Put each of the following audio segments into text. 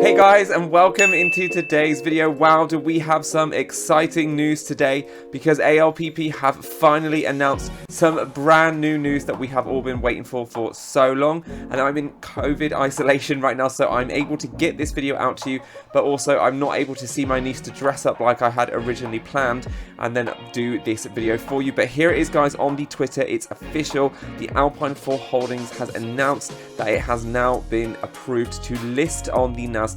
Hey guys, and welcome into today's video. Wow, do we have some exciting news today, because Alpp have finally announced some brand new news that we have all been waiting for so long. And I'm in COVID isolation right now, so I'm able to get this video out to you, but also I'm not able to see my niece to dress up like I had originally planned and then do this video for you. But here it is, guys, on the Twitter. It's official. The Alpine 4 Holdings has announced that it has now been approved to list on the Nasdaq.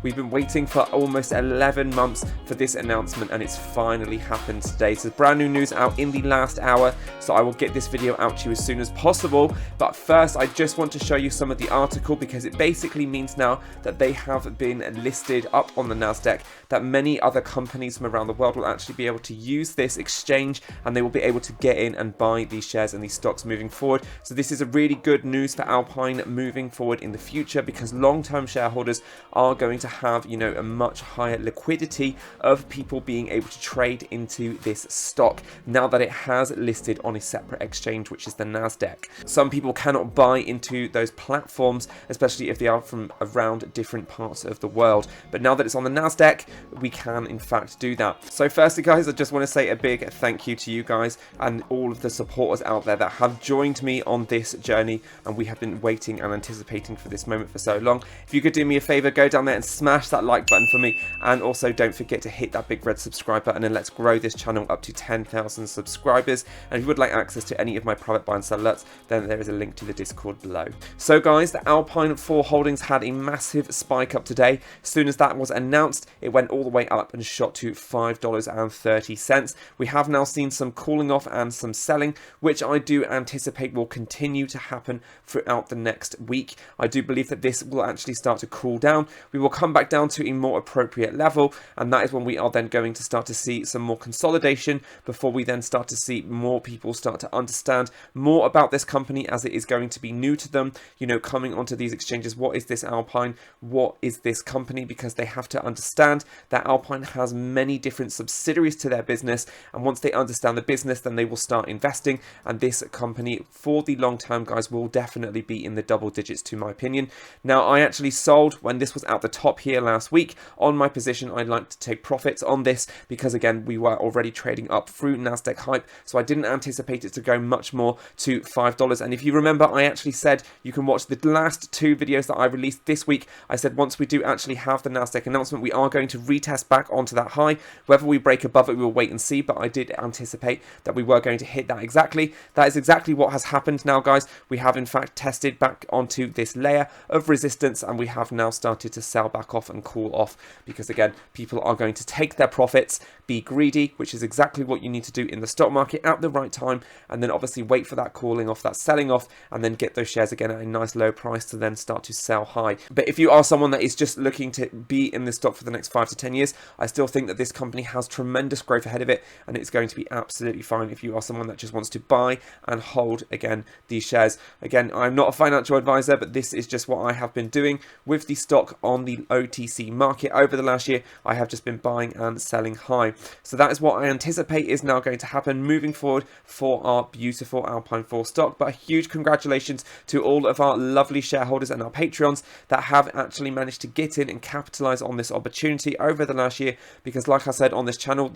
We've been waiting for almost 11 months for this announcement, and it's finally happened today. So brand new news out in the last hour, so I will get this video out to you as soon as possible. But first, I just want to show you some of the article, because it basically means now that they have been listed up on the Nasdaq, that many other companies from around the world will actually be able to use this exchange, and they will be able to get in and buy these shares and these stocks moving forward. So this is a really good news for Alpine moving forward in the future, because long-term shareholders are going to have, you know, a much higher liquidity of people being able to trade into this stock now that it has listed on a separate exchange, which is the Nasdaq. Some people cannot buy into those platforms, especially if they are from around different parts of the world, but now that it's on the Nasdaq, we can in fact do that. So firstly, guys, I just want to say a big thank you to you guys and all of the supporters out there that have joined me on this journey, and we have been waiting and anticipating for this moment for so long. If you could do me a favor, go down there and smash that like button for me, and also don't forget to hit that big red subscribe button, and let's grow this channel up to 10,000 subscribers. And if you would like access to any of my private buy and sell alerts, then there is a link to the Discord below. So guys, the Alpine 4 Holdings had a massive spike up today. As soon as that was announced, it went all the way up and shot to $5.30. We have now seen some cooling off and some selling, which I do anticipate will continue to happen throughout the next week. I do believe that this will actually start to cool down. We will come back down to a more appropriate level, and that is when we are then going to start to see some more consolidation before we then start to see more people start to understand more about this company, as it is going to be new to them, you know, coming onto these exchanges. What is this Alpine? What is this company? Because they have to understand that Alpine has many different subsidiaries to their business, and once they understand the business, then they will start investing, and this company for the long term, guys, will definitely be in the double digits, to my opinion. Now, I actually sold when this was at the top here last week on my position. I'd like to take profits on this because, again, we were already trading up through Nasdaq hype, so I didn't anticipate it to go much more to $5. And if you remember, I actually said, you can watch the last two videos that I released this week, I said once we do actually have the Nasdaq announcement, we are going to retest back onto that high. Whether we break above it, we will wait and see, but I did anticipate that we were going to hit that exactly. That is exactly what has happened now, guys. We have in fact tested back onto this layer of resistance, and we have now started to sell back off and cool off, because again, people are going to take their profits, be greedy, which is exactly what you need to do in the stock market at the right time, and then obviously wait for that cooling off, that selling off, and then get those shares again at a nice low price to then start to sell high. But if you are someone that is just looking to be in this stock for the next 5 to 10 years, I still think that this company has tremendous growth ahead of it, and it's going to be absolutely fine if you are someone that just wants to buy and hold, again, these shares. Again, I'm not a financial advisor, but this is just what I have been doing with the stock on the OTC market over the last year. I have just been buying and selling high. So that is what I anticipate is now going to happen moving forward for our beautiful Alpine 4 stock. But a huge congratulations to all of our lovely shareholders and our Patreons that have actually managed to get in and capitalize on this opportunity over the last year, because like I said on this channel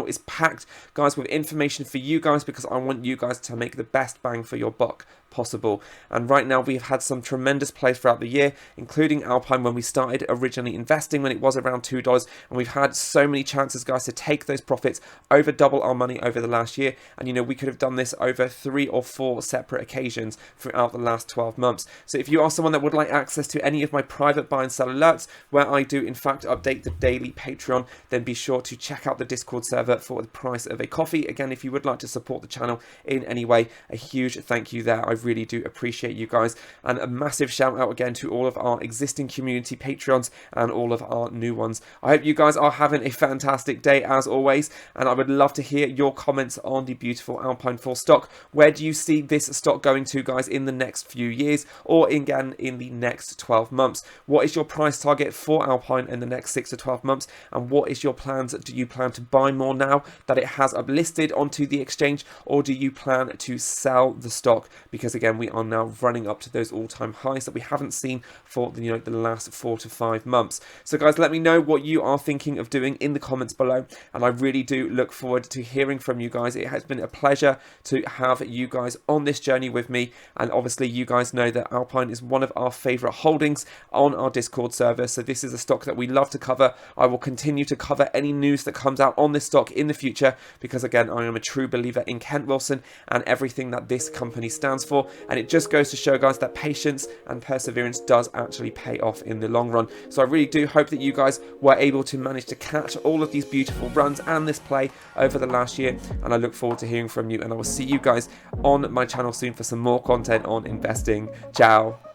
is packed, guys, with information for you guys, because I want you guys to make the best bang for your buck possible. And right now we've had some tremendous plays throughout the year, including Alpine when we started originally investing when it was around $2, and we've had so many chances, guys, to take those profits, over double our money over the last year. And you know, we could have done this over 3 or 4 separate occasions throughout the last 12 months. So if you are someone that would like access to any of my private buy and sell alerts, where I do in fact update the daily Patreon, then be sure to check out the Discord server for the price of a coffee. Again, if you would like to support the channel in any way, a huge thank you there. I really do appreciate you guys, and a massive shout out again to all of our existing community Patreons and all of our new ones. I hope you guys are having a fantastic day as always, and I would love to hear your comments on the beautiful Alpine 4 stock. Where do you see this stock going to, guys, in the next few years, or again in the next 12 months? What is your price target for Alpine in the next 6 to 12 months, and what is your plans? Do you plan to buy more now that it has uplisted onto the exchange, or do you plan to sell the stock? Because because again, we are now running up to those all-time highs that we haven't seen for the, the last 4 to 5 months. So guys, let me know what you are thinking of doing in the comments below, and I really do look forward to hearing from you guys. It has been a pleasure to have you guys on this journey with me, and obviously you guys know that Alpine is one of our favorite holdings on our Discord server, so this is a stock that we love to cover. I will continue to cover any news that comes out on this stock in the future, because again, I am a true believer in Kent Wilson and everything that this company stands for, and it just goes to show guys that patience and perseverance does actually pay off in the long run. So I really do hope that you guys were able to manage to catch all of these beautiful runs and this play over the last year, and I look forward to hearing from you, and I will see you guys on my channel soon for some more content on investing. Ciao.